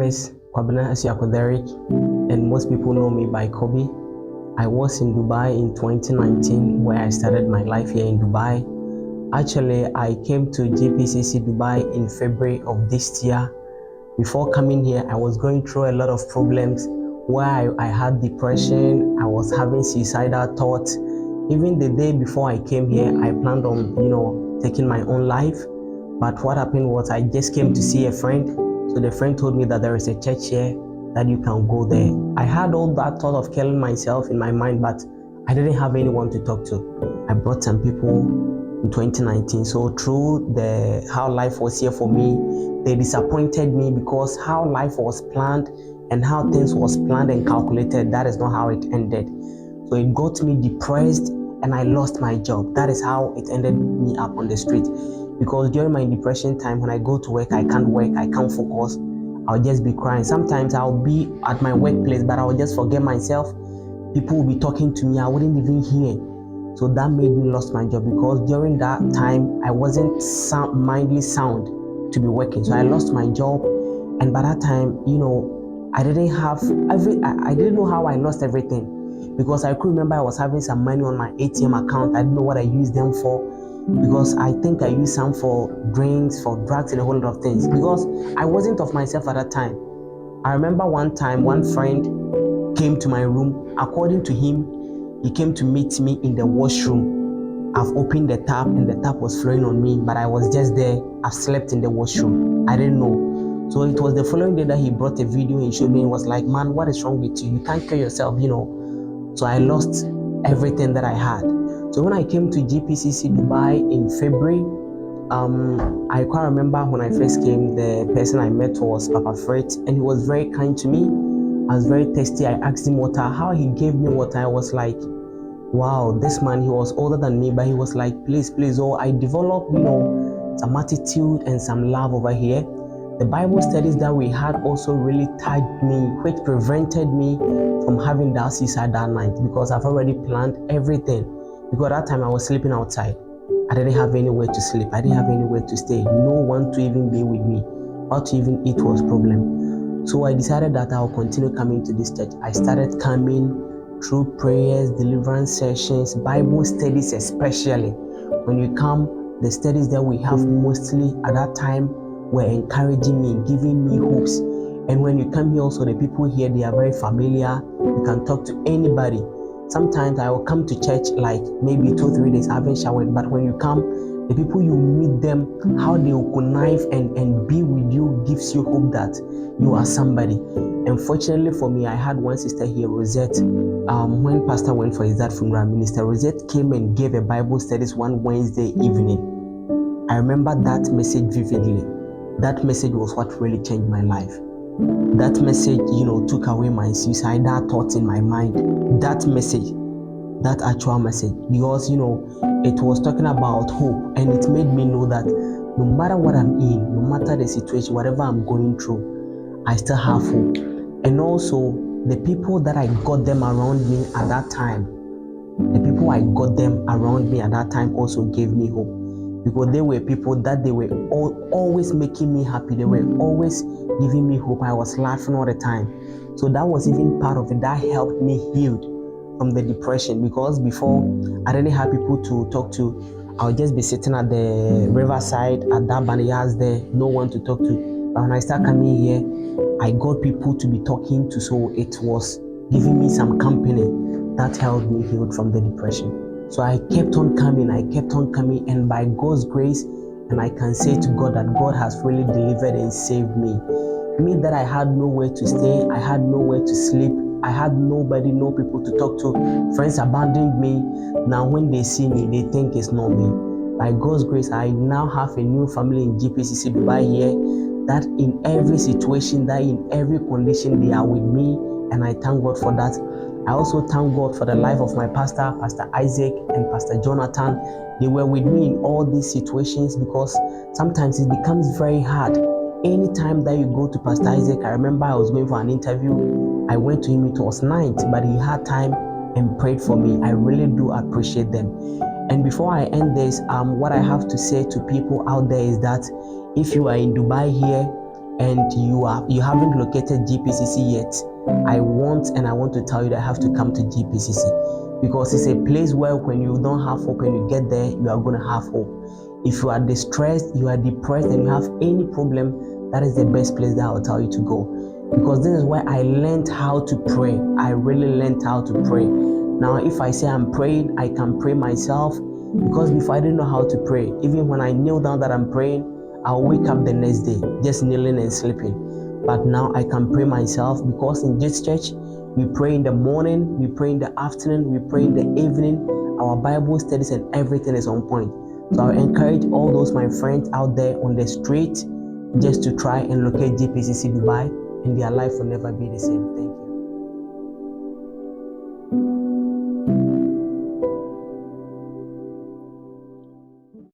is Kwabena Asiakoderic, and most people know me by Kobe. I was in Dubai in 2019, where I started my life here in Dubai. Actually, I came to GPCC Dubai in February of this year. Before coming here, I was going through a lot of problems where I had depression, I was having suicidal thoughts. Even the day before I came here, I planned on, taking my own life. But what happened was I just came to see a friend. So the friend told me that there is a church here that you can go there. I had all that thought of killing myself in my mind, but I didn't have anyone to talk to. I brought some people in 2019. So through how life was here for me, they disappointed me because how life was planned and how things was planned and calculated, that is not how it ended. So it got me depressed and I lost my job. That is how it ended me up on the street. Because during my depression time, when I go to work, I can't focus. I'll just be crying. Sometimes I'll be at my workplace, but I'll just forget myself. People will be talking to me, I wouldn't even hear. So that made me lost my job because during that time, I wasn't mindly sound to be working. So I lost my job. And by that time, I didn't have I didn't know how I lost everything, because I could remember I was having some money on my ATM account. I didn't know what I used them for, because I think I used some for drinks, for drugs, and a whole lot of things, because I wasn't of myself at that time. I remember one time, one friend came to my room. According to him, he came to meet me in the washroom. I've opened the tap and the tap was flowing on me, but I was just there. I slept in the washroom. I didn't know. So it was the following day that he brought a video and showed me. He was like, man, what is wrong with you? You can't kill yourself, So I lost everything that I had. So when I came to GPCC Dubai in February, I quite remember when I first came, the person I met was Papa Fred, and he was very kind to me. I was very thirsty. I asked him water. How he gave me water, I was like, wow, this man, he was older than me, but he was like, please. Oh, I developed, some attitude and some love over here. The Bible studies that we had also really touched me, which prevented me from having that suicidal night, because I've already planned everything. Because at that time I was sleeping outside. I didn't have anywhere to sleep. I didn't have anywhere to stay. No one to even be with me. How to even eat was a problem. So I decided that I'll continue coming to this church. I started coming through prayers, deliverance sessions, Bible studies especially. When you come, the studies that we have mostly at that time were encouraging me, giving me hopes. And when you come here also, the people here, they are very familiar. You can talk to anybody. Sometimes I will come to church like maybe 2-3 days, I haven't showered, but when you come, the people you meet them, how they will connive and be with you gives you hope that you are somebody. Unfortunately for me, I had one sister here, Rosette. When Pastor went for his dad funeral, Minister Rosette came and gave a Bible studies one Wednesday evening. I remember that message vividly. That message was what really changed my life. That message, took away my suicidal thoughts in my mind. That message, that actual message, because, it was talking about hope, and it made me know that no matter what I'm in, no matter the situation, whatever I'm going through, I still have hope. And also, the people that I got them around me at that time, also gave me hope. Because they were people that they were always making me happy. They were always giving me hope. I was laughing all the time. So that was even part of it. That helped me heal from the depression. Because before, I didn't have people to talk to. I would just be sitting at the riverside, at that banayas there, no one to talk to. But when I started coming here, I got people to be talking to. So it was giving me some company that helped me heal from the depression. So I kept on coming, and by God's grace, and I can say to God that God has really delivered and saved me. Me that I had nowhere to stay, I had nowhere to sleep, I had nobody, no people to talk to. Friends abandoned me. Now when they see me, they think it's not me. By God's grace, I now have a new family in GPCC Dubai here, that in every situation, that in every condition, they are with me, and I thank God for that. I also thank God for the life of my pastor, Pastor Isaac and Pastor Jonathan. They were with me in all these situations, because sometimes it becomes very hard. Anytime that you go to Pastor Isaac, I remember I was going for an interview. I went to him, it was night, but he had time and prayed for me. I really do appreciate them. And before I end this, what I have to say to people out there is that if you are in Dubai here and you haven't located GPCC yet, I want to tell you that I have to come to GPCC, because it's a place where when you don't have hope and you get there, you are going to have hope. If you are distressed, you are depressed, and you have any problem, that is the best place that I'll tell you to go, because this is where I learned how to pray. I really learned how to pray. Now, if I say I'm praying, I can pray myself, because before I didn't know how to pray. Even when I kneel down that I'm praying, I'll wake up the next day just kneeling and sleeping. But now I can pray myself, because in this church, we pray in the morning, we pray in the afternoon, we pray in the evening. Our Bible studies and everything is on point. So I encourage all those my friends out there on the street just to try and locate GPCC Dubai, and their life will never be the same. Thank you.